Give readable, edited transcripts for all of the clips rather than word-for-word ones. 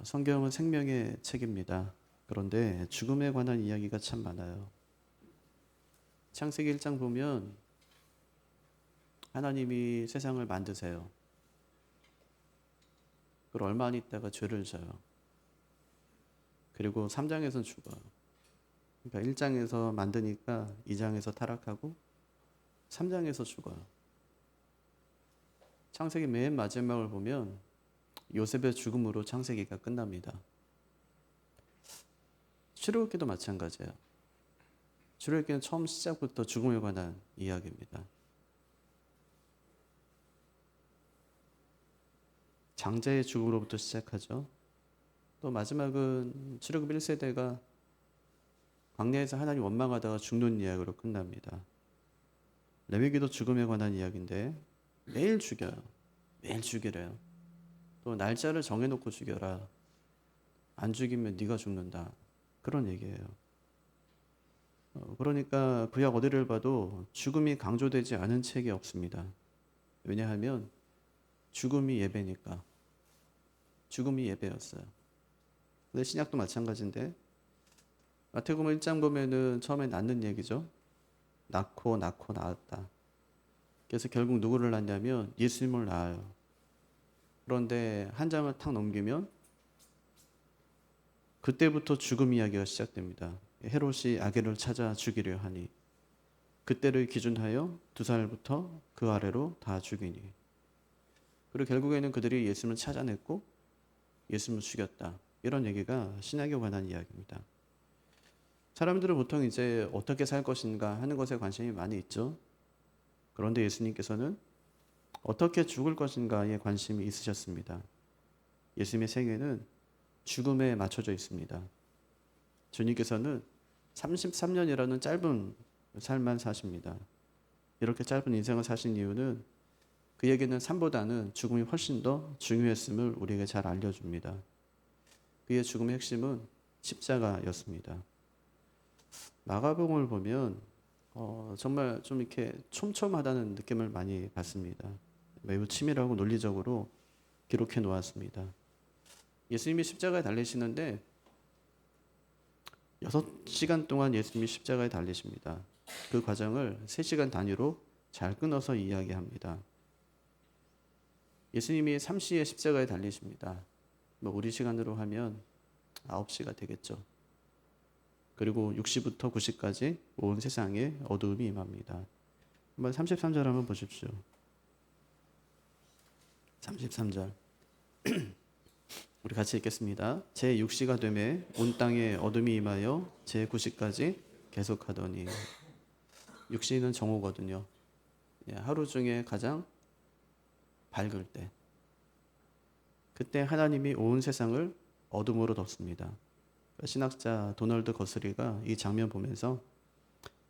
성경은 생명의 책입니다. 그런데 죽음에 관한 이야기가 참 많아요. 창세기 1장 보면 하나님이 세상을 만드세요. 그리고 얼마 안 있다가 죄를 져요. 그리고 3장에서는 죽어요. 그러니까 1장에서 만드니까 2장에서 타락하고 3장에서 죽어요. 창세기 맨 마지막을 보면 요셉의 죽음으로 창세기가 끝납니다. 출애굽기도 마찬가지예요. 출애굽기는 처음 시작부터 죽음에 관한 이야기입니다. 장자의 죽음으로부터 시작하죠. 또 마지막은 출애굽 1세대가 광야에서 하나님 원망하다가 죽는 이야기로 끝납니다. 레위기도 죽음에 관한 이야기인데 매일 죽여요. 매일 죽이래요. 또 날짜를 정해놓고 죽여라. 안 죽이면 네가 죽는다. 그런 얘기예요. 그러니까 구약 어디를 봐도 죽음이 강조되지 않은 책이 없습니다. 왜냐하면 죽음이 예배니까. 죽음이 예배였어요. 근데 신약도 마찬가지인데 마태복음 1장 보면은 처음에 낳는 얘기죠. 낳고 낳았다. 그래서 결국 누구를 낳냐면 예수님을 낳아요. 그런데 한 장을 탁 넘기면 그때부터 죽음 이야기가 시작됩니다. 헤롯이 아기를 찾아 죽이려 하니 그때를 기준하여 2살부터 그 아래로 다 죽이니. 그리고 결국에는 그들이 예수님을 찾아냈고 예수님을 죽였다. 이런 얘기가 신약에 관한 이야기입니다. 사람들은 보통 이제 어떻게 살 것인가 하는 것에 관심이 많이 있죠. 그런데 예수님께서는 어떻게 죽을 것인가에 관심이 있으셨습니다. 예수님의 생애는 죽음에 맞춰져 있습니다. 주님께서는 33년이라는 짧은 삶만 사십니다. 이렇게 짧은 인생을 사신 이유는 그에게는 삶보다는 죽음이 훨씬 더 중요했음을 우리에게 잘 알려줍니다. 그의 죽음의 핵심은 십자가였습니다. 마가복음을 보면 정말 좀 이렇게 촘촘하다는 느낌을 많이 받습니다. 매우 치밀하고 논리적으로 기록해 놓았습니다. 예수님이 십자가에 달리시는데 6시간 동안 예수님이 십자가에 달리십니다. 그 과정을 3시간 단위로 잘 끊어서 이야기합니다. 예수님이 3시에 십자가에 달리십니다. 우리 시간으로 하면 9시가 되겠죠. 그리고 6시부터 9시까지 온 세상에 어두움이 임합니다. 한번 33절 한번 보십시오. 33절 우리 같이 읽겠습니다. 제6시가 되매 온 땅에 어둠이 임하여 제9시까지 계속하더니. 6시는 정오거든요. 하루 중에 가장 밝을 때. 그때 하나님이 온 세상을 어둠으로 덮습니다. 신학자 도널드 거스리가 이 장면 보면서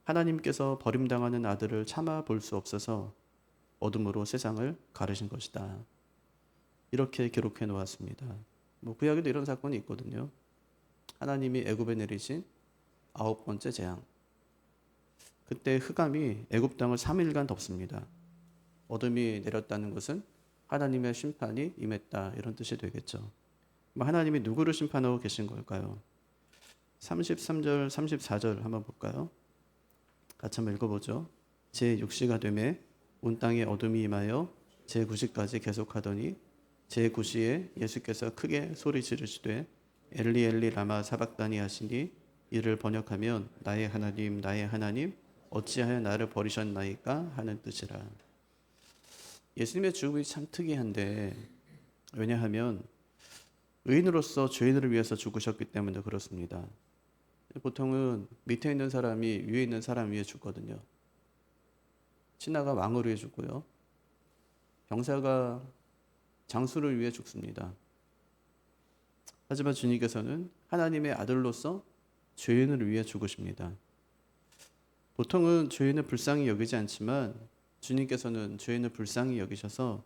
하나님께서 버림당하는 아들을 참아 볼 수 없어서 어둠으로 세상을 가르신 것이다. 이렇게 기록해 놓았습니다. 구약에도 이런 사건이 있거든요. 하나님이 애굽에 내리신 9번째 재앙. 그때 흑암이 애굽 땅을 3일간 덮습니다. 어둠이 내렸다는 것은 하나님의 심판이 임했다, 이런 뜻이 되겠죠. 하나님이 누구를 심판하고 계신 걸까요? 33절, 34절 한번 볼까요? 같이 한번 읽어보죠. 제6시가 되매 온 땅에 어둠이 임하여 제9시까지 계속하더니 제9시에 예수께서 크게 소리 지르시되 엘리 엘리 라마 사박다니 하시니 이를 번역하면 나의 하나님 어찌하여 나를 버리셨나이까 하는 뜻이라. 예수님의 죽음이 참 특이한데, 왜냐하면 의인으로서 죄인을 위해서 죽으셨기 때문에 그렇습니다. 보통은 밑에 있는 사람이 위에 있는 사람 위에 죽거든요. 신하가 왕을 위해 죽고요. 병사가 장수를 위해 죽습니다. 하지만 주님께서는 하나님의 아들로서 죄인을 위해 죽으십니다. 보통은 죄인을 불쌍히 여기지 않지만 주님께서는 죄인을 불쌍히 여기셔서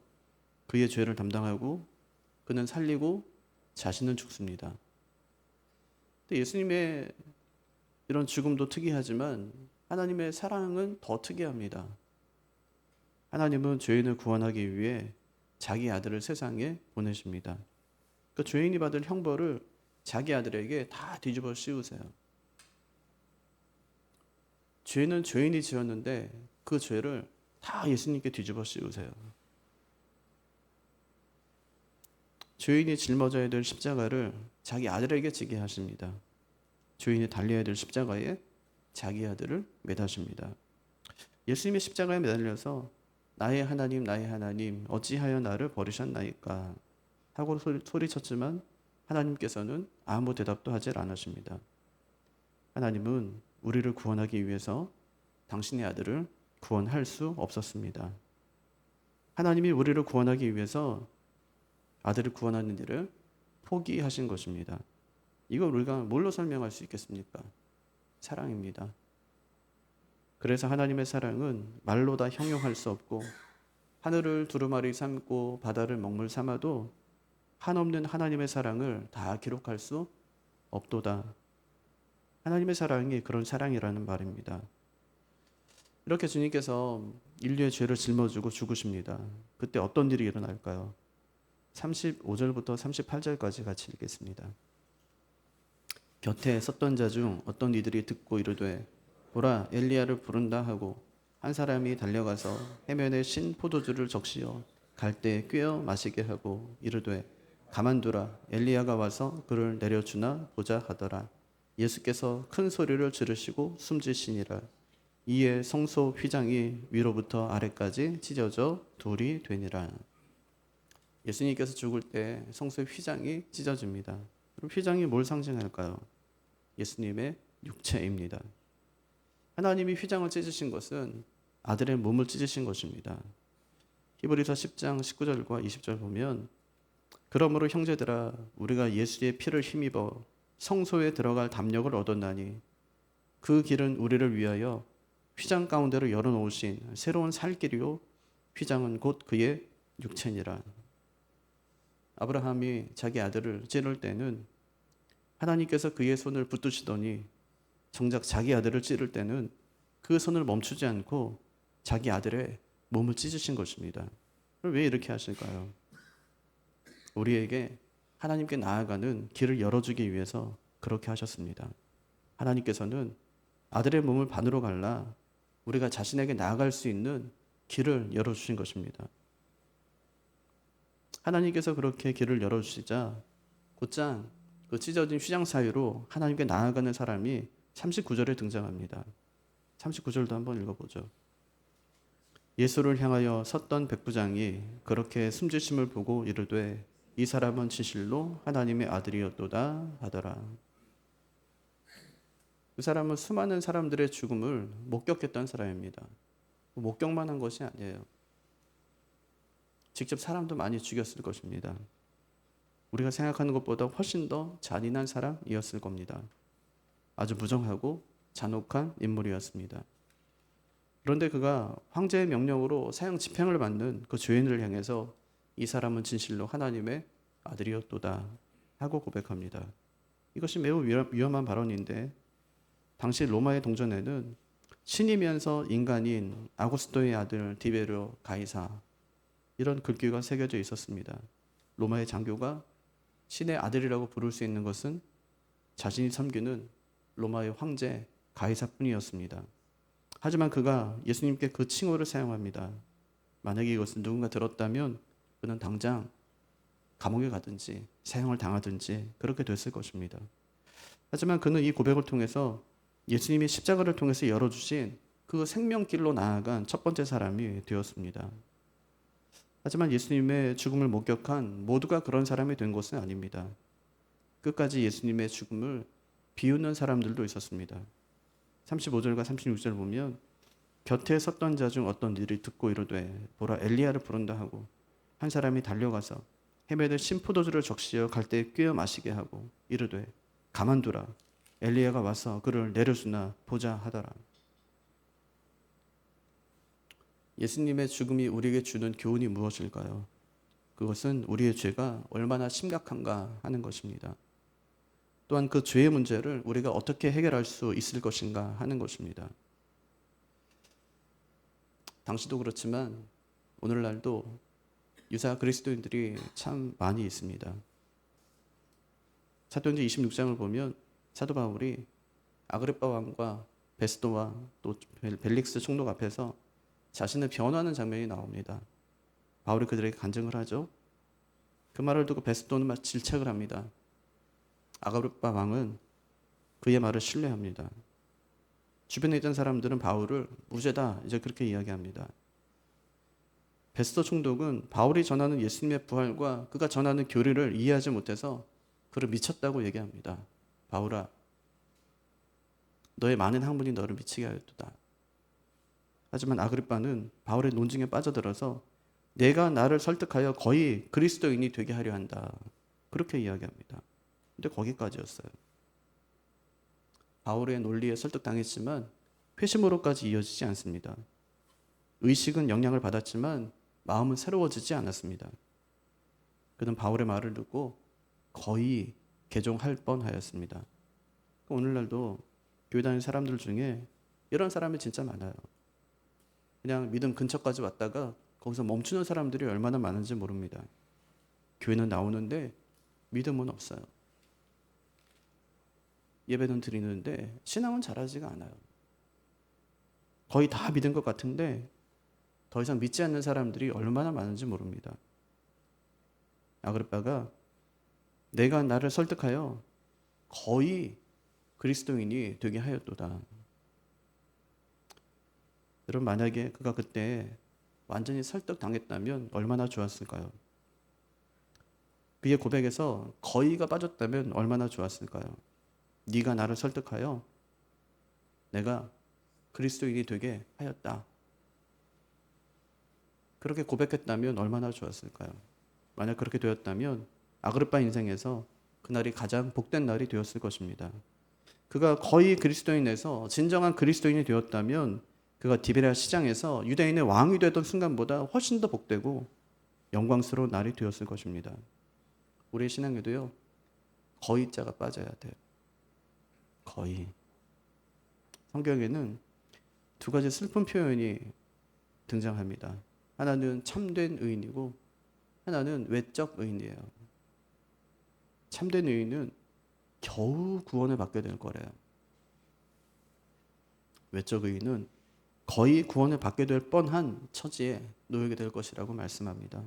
그의 죄를 담당하고 그는 살리고 자신은 죽습니다. 근데 예수님의 이런 죽음도 특이하지만 하나님의 사랑은 더 특이합니다. 하나님은 죄인을 구원하기 위해 자기 아들을 세상에 보내십니다. 그 죄인이 받을 형벌을 자기 아들에게 다 뒤집어 씌우세요. 죄는 죄인이 지었는데 그 죄를 다 예수님께 뒤집어 씌우세요. 죄인이 짊어져야 될 십자가를 자기 아들에게 지게 하십니다. 죄인이 달려야 될 십자가에 자기 아들을 매다십니다. 예수님의 십자가에 매달려서 나의 하나님 어찌하여 나를 버리셨나이까 하고 소리쳤지만 하나님께서는 아무 대답도 하지 않으십니다. 하나님은 우리를 구원하기 위해서 당신의 아들을 구원할 수 없었습니다. 하나님이 우리를 구원하기 위해서 아들을 구원하는 일을 포기하신 것입니다. 이걸 우리가 뭘로 설명할 수 있겠습니까? 사랑입니다. 그래서 하나님의 사랑은 말로 다 형용할 수 없고 하늘을 두루마리 삼고 바다를 먹물 삼아도 한없는 하나님의 사랑을 다 기록할 수 없도다. 하나님의 사랑이 그런 사랑이라는 말입니다. 이렇게 주님께서 인류의 죄를 짊어지고 죽으십니다. 그때 어떤 일이 일어날까요? 35절부터 38절까지 같이 읽겠습니다. 곁에 섰던 자 중 어떤 이들이 듣고 이르되 보라 엘리야를 부른다 하고 한 사람이 달려가서 해면에 신 포도주를 적시어 갈대에 꿰어 마시게 하고 이르되 가만두라 엘리야가 와서 그를 내려주나 보자 하더라. 예수께서 큰 소리를 지르시고 숨지시니라. 이에 성소 휘장이 위로부터 아래까지 찢어져 돌이 되니라. 예수님께서 죽을 때 성소의 휘장이 찢어집니다. 그럼 휘장이 뭘 상징할까요? 예수님의 육체입니다. 하나님이 휘장을 찢으신 것은 아들의 몸을 찢으신 것입니다. 히브리서 10장 19절과 20절 보면 그러므로 형제들아 우리가 예수의 피를 힘입어 성소에 들어갈 담력을 얻었나니 그 길은 우리를 위하여 휘장 가운데로 열어놓으신 새로운 살 길이요 휘장은 곧 그의 육체니라. 아브라함이 자기 아들을 찌를 때는 하나님께서 그의 손을 붙드시더니 정작 자기 아들을 찌를 때는 그 손을 멈추지 않고 자기 아들의 몸을 찢으신 것입니다. 왜 이렇게 하실까요? 우리에게 하나님께 나아가는 길을 열어주기 위해서 그렇게 하셨습니다. 하나님께서는 아들의 몸을 반으로 갈라 우리가 자신에게 나아갈 수 있는 길을 열어주신 것입니다. 하나님께서 그렇게 길을 열어주시자 곧장 그 찢어진 휘장 사이로 하나님께 나아가는 사람이 39절에 등장합니다. 39절도 한번 읽어보죠. 예수를 향하여 섰던 백부장이 그렇게 숨지심을 보고 이르되 이 사람은 진실로 하나님의 아들이었도다 하더라. 그 사람은 수많은 사람들의 죽음을 목격했던 사람입니다. 목격만 한 것이 아니에요. 직접 사람도 많이 죽였을 것입니다. 우리가 생각하는 것보다 훨씬 더 잔인한 사람이었을 겁니다. 아주 무정하고 잔혹한 인물이었습니다. 그런데 그가 황제의 명령으로 사형 집행을 받는 그 죄인을 향해서 이 사람은 진실로 하나님의 아들이었도다 하고 고백합니다. 이것이 매우 위험한 발언인데 당시 로마의 동전에는 신이면서 인간인 아구스토의 아들 디베르 가이사 이런 글귀가 새겨져 있었습니다. 로마의 장교가 신의 아들이라고 부를 수 있는 것은 자신이 섬기는 로마의 황제 가이사뿐이었습니다. 하지만 그가 예수님께 그 칭호를 사용합니다. 만약에 이것을 누군가 들었다면 그는 당장 감옥에 가든지 사형을 당하든지 그렇게 됐을 것입니다. 하지만 그는 이 고백을 통해서 예수님이 십자가를 통해서 열어주신 그 생명길로 나아간 첫 번째 사람이 되었습니다. 하지만 예수님의 죽음을 목격한 모두가 그런 사람이 된 것은 아닙니다. 끝까지 예수님의 죽음을 비웃는 사람들도 있었습니다. 35절과 36절 보면 곁에 섰던 자 중 어떤 이들이 듣고 이르되 보라 엘리야를 부른다 하고 한 사람이 달려가서 헤매들 신포도주를 적시어 갈대에 꿰어 마시게 하고 이르되 가만두라 엘리야가 와서 그를 내려주나 보자 하더라. 예수님의 죽음이 우리에게 주는 교훈이 무엇일까요? 그것은 우리의 죄가 얼마나 심각한가 하는 것입니다. 또한 그 죄의 문제를 우리가 어떻게 해결할 수 있을 것인가 하는 것입니다. 당시도 그렇지만 오늘날도 유사 그리스도인들이 참 많이 있습니다. 사도행전 26장을 보면 사도 바울이 아그리빠 왕과 베스도와 또 벨릭스 총독 앞에서 자신을 변호하는 장면이 나옵니다. 바울이 그들에게 간증을 하죠. 그 말을 듣고 베스도는 막 질책을 합니다. 아그리빠 왕은 그의 말을 신뢰합니다. 주변에 있던 사람들은 바울을 무죄다 이제 그렇게 이야기합니다. 베스도 총독은 바울이 전하는 예수님의 부활과 그가 전하는 교리를 이해하지 못해서 그를 미쳤다고 얘기합니다. 바울아, 너의 많은 학문이 너를 미치게 하였도다. 하지만 아그리빠는 바울의 논증에 빠져들어서 내가 나를 설득하여 거의 그리스도인이 되게 하려 한다. 그렇게 이야기합니다. 근데 거기까지였어요. 바울의 논리에 설득당했지만 회심으로까지 이어지지 않습니다. 의식은 영향을 받았지만 마음은 새로워지지 않았습니다. 그는 바울의 말을 듣고 거의 개종할 뻔하였습니다. 오늘날도 교회 다니는 사람들 중에 이런 사람이 진짜 많아요. 그냥 믿음 근처까지 왔다가 거기서 멈추는 사람들이 얼마나 많은지 모릅니다. 교회는 나오는데 믿음은 없어요. 예배는 드리는데 신앙은 잘하지가 않아요. 거의 다 믿은 것 같은데 더 이상 믿지 않는 사람들이 얼마나 많은지 모릅니다. 아그리빠가 내가 나를 설득하여 거의 그리스도인이 되게 하였도다. 여러분, 만약에 그가 그때 완전히 설득당했다면 얼마나 좋았을까요? 그의 고백에서 거의가 빠졌다면 얼마나 좋았을까요? 네가 나를 설득하여 내가 그리스도인이 되게 하였다. 그렇게 고백했다면 얼마나 좋았을까요? 만약 그렇게 되었다면 아그리빠 인생에서 그날이 가장 복된 날이 되었을 것입니다. 그가 거의 그리스도인에서 진정한 그리스도인이 되었다면 그가 디베랴 시장에서 유대인의 왕이 되던 순간보다 훨씬 더 복되고 영광스러운 날이 되었을 것입니다. 우리의 신앙에도요, 거의자가 빠져야 돼요. 거의. 성경에는 두 가지 슬픈 표현이 등장합니다. 하나는 참된 의인이고 하나는 외적 의인이에요. 참된 의인은 겨우 구원을 받게 될 거래요. 외적 의인은 거의 구원을 받게 될 뻔한 처지에 놓이게 될 것이라고 말씀합니다.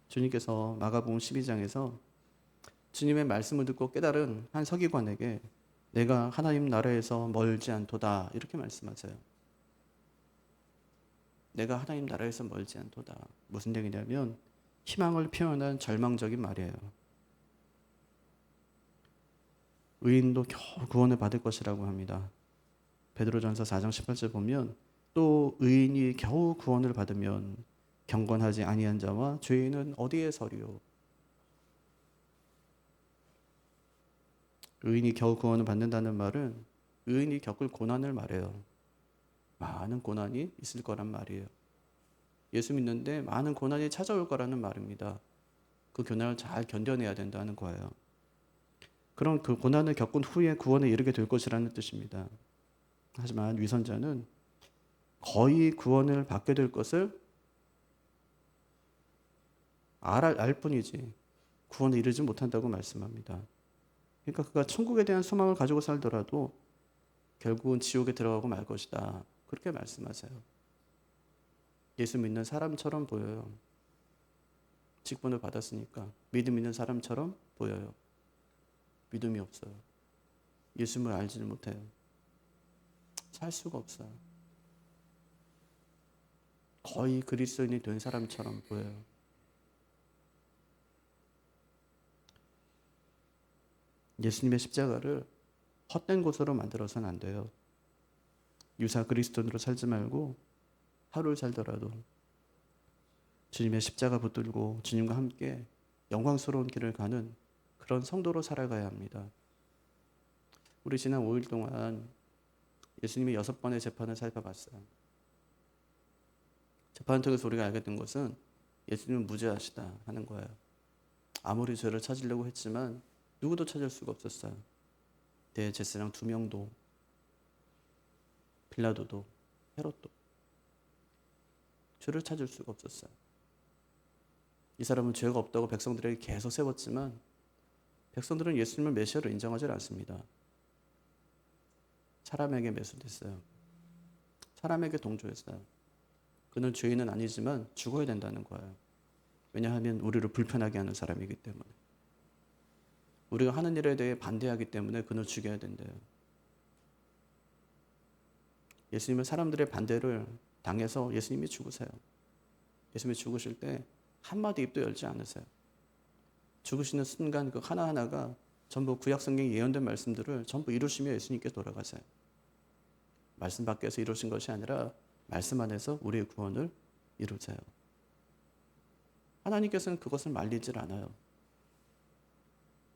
주님께서 마가복음 12장에서 주님의 말씀을 듣고 깨달은 한 서기관에게 내가 하나님 나라에서 멀지 않도다 이렇게 말씀하세요. 내가 하나님 나라에서 멀지 않도다. 무슨 얘기냐면 희망을 표현한 절망적인 말이에요. 의인도 겨우 구원을 받을 것이라고 합니다. 베드로전서 4장 18절 보면 또 의인이 겨우 구원을 받으면 경건하지 아니한 자와 죄인은 어디에 서리요? 의인이 겨우 구원을 받는다는 말은 의인이 겪을 고난을 말해요. 많은 고난이 있을 거란 말이에요. 예수 믿는데 많은 고난이 찾아올 거라는 말입니다. 그 고난을 잘 견뎌내야 된다는 거예요. 그런 그 고난을 겪은 후에 구원에 이르게 될 것이라는 뜻입니다. 하지만 위선자는 거의 구원을 받게 될 것을 알 뿐이지 구원에 이르지 못한다고 말씀합니다. 그러니까 그가 천국에 대한 소망을 가지고 살더라도 결국은 지옥에 들어가고 말 것이다. 그렇게 말씀하세요. 예수 믿는 사람처럼 보여요. 직분을 받았으니까 믿음 있는 사람처럼 보여요. 믿음이 없어요. 예수님을 알지를 못해요. 살 수가 없어요. 거의 그리스도인이 된 사람처럼 보여요. 예수님의 십자가를 헛된 곳으로 만들어서는 안 돼요. 유사 그리스도인으로 살지 말고 하루를 살더라도 주님의 십자가 붙들고 주님과 함께 영광스러운 길을 가는 그런 성도로 살아가야 합니다. 우리 지난 5일 동안 예수님의 6번의 재판을 살펴봤어요. 재판을 통해서 우리가 알게 된 것은 예수님은 무죄하시다 하는 거예요. 아무리 죄를 찾으려고 했지만 누구도 찾을 수가 없었어요. 대제사장 2명도, 빌라도도, 헤롯도 죄를 찾을 수가 없었어요. 이 사람은 죄가 없다고 백성들에게 계속 세웠지만 백성들은 예수님을 메시아로 인정하지 않습니다. 사람에게 매수됐어요. 사람에게 동조했어요. 그는 죄인은 아니지만 죽어야 된다는 거예요. 왜냐하면 우리를 불편하게 하는 사람이기 때문에. 우리가 하는 일에 대해 반대하기 때문에 그는 죽여야 된대요. 예수님은 사람들의 반대를 당해서 예수님이 죽으세요. 예수님이 죽으실 때 한마디 입도 열지 않으세요. 죽으시는 순간 그 하나하나가 전부 구약 성경에 예언된 말씀들을 전부 이루시며 예수님께 돌아가세요. 말씀 밖에서 이루신 것이 아니라 말씀 안에서 우리의 구원을 이루세요. 하나님께서는 그것을 말리질 않아요.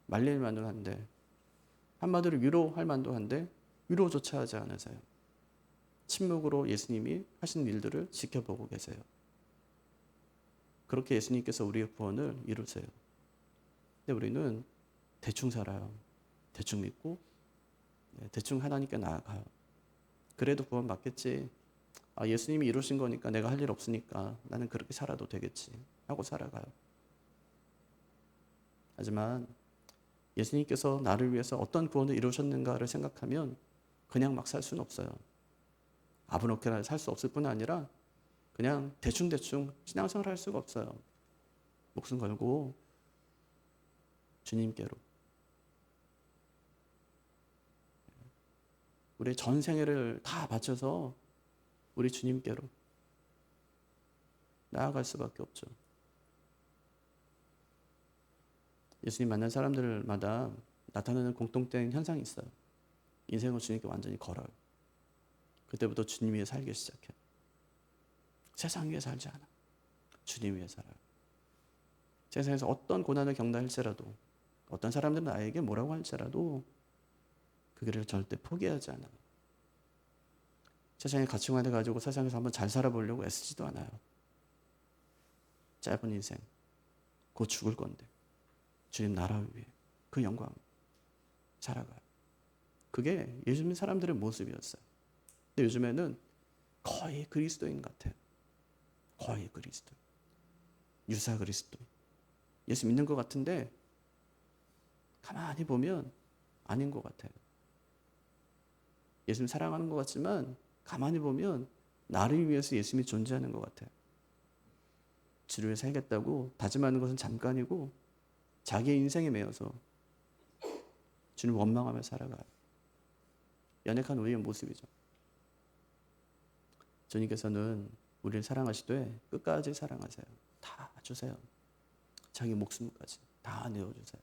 말릴 만도 한데, 한마디로 위로할 만도 한데 위로조차 하지 않으세요. 침묵으로 예수님이 하신 일들을 지켜보고 계세요. 그렇게 예수님께서 우리의 구원을 이루세요. 근데 우리는 대충 살아요. 대충 믿고 대충 하나님께 나아가요. 그래도 구원 받겠지. 예수님이 이루신 거니까 내가 할 일 없으니까 나는 그렇게 살아도 되겠지 하고 살아가요. 하지만 예수님께서 나를 위해서 어떤 구원을 이루셨는가를 생각하면 그냥 막 살 수는 없어요. 아무렇게나 살 수 없을 뿐 아니라 그냥 대충대충 신앙생활 할 수가 없어요. 목숨 걸고 주님께로 우리의 전 생애를 다 바쳐서 우리 주님께로 나아갈 수밖에 없죠. 예수님 만난 사람들마다 나타나는 공통된 현상이 있어요. 인생을 주님께 완전히 걸어요. 그때부터 주님 위해 살기 시작해요. 세상 위에 살지 않아. 주님 위해 살아요. 세상에서 어떤 고난을 겪나 할지라도, 어떤 사람들은 나에게 뭐라고 할지라도 그 길을 절대 포기하지 않아요. 세상의 가치관을 가지고 세상에서 한번 잘 살아보려고 애쓰지도 않아요. 짧은 인생, 곧 죽을 건데 주님 나라를 위해 그 영광 살아가요. 그게 요즘 사람들의 모습이었어요. 근데 요즘에는 거의 그리스도인 같아요. 거의 그리스도. 유사 그리스도. 예수 믿는 것 같은데 가만히 보면 아닌 것 같아요. 예수님 사랑하는 것 같지만 가만히 보면 나를 위해서 예수님이 존재하는 것 같아요. 주를 위해 살겠다고 다짐하는 것은 잠깐이고 자기의 인생에 매여서 주님 원망하며 살아가요. 연약한 우리의 모습이죠. 주님께서는 우리를 사랑하시되 끝까지 사랑하세요. 다 주세요. 자기 목숨까지 다 내어주세요.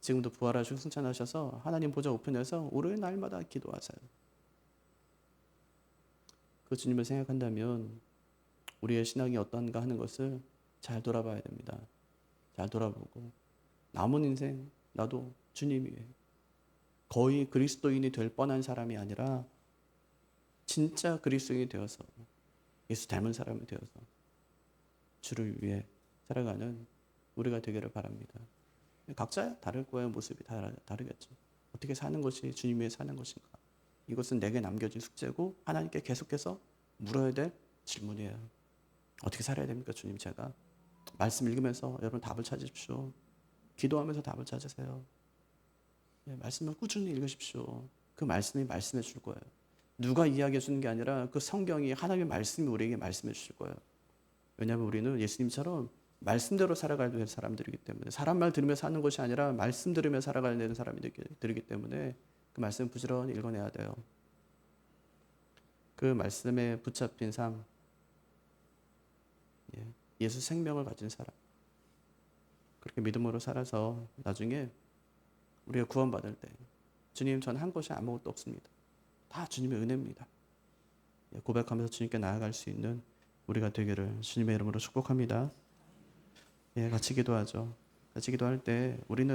지금도 부활하시고 승천하셔서 하나님 보좌 우편에서 오르는 날마다 기도하세요. 그 주님을 생각한다면 우리의 신앙이 어떤가 하는 것을 잘 돌아봐야 됩니다. 잘 돌아보고 남은 인생 나도 주님 위해 거의 그리스도인이 될 뻔한 사람이 아니라 진짜 그리스도인이 되어서 예수 닮은 사람이 되어서 주를 위해 살아가는 우리가 되기를 바랍니다. 각자 다를 거예요. 모습이 다르겠죠. 어떻게 사는 것이 주님 위해 사는 것인가. 이것은 내게 남겨진 숙제고 하나님께 계속해서 물어야 될 질문이에요. 어떻게 살아야 됩니까? 주님 제가. 말씀 읽으면서 여러분 답을 찾으십시오. 기도하면서 답을 찾으세요. 말씀을 꾸준히 읽으십시오. 그 말씀이 말씀해 줄 거예요. 누가 이야기해 주는 게 아니라 그 성경이 하나님의 말씀이 우리에게 말씀해 주실 거예요. 왜냐하면 우리는 예수님처럼 말씀대로 살아가야 될 사람들이기 때문에 사람 말 들으며 사는 것이 아니라 말씀 들으며 살아가야 되는 사람들이기 때문에 그 말씀 부지런히 읽어내야 돼요. 그 말씀에 붙잡힌 삶, 예수 생명을 가진 사람, 그렇게 믿음으로 살아서 나중에 우리가 구원받을 때 주님 전 한 것이 아무것도 없습니다. 다 주님의 은혜입니다. 고백하면서 주님께 나아갈 수 있는 우리가 되기를 주님의 이름으로 축복합니다. 같이 기도하죠. 같이 기도할 때 우리는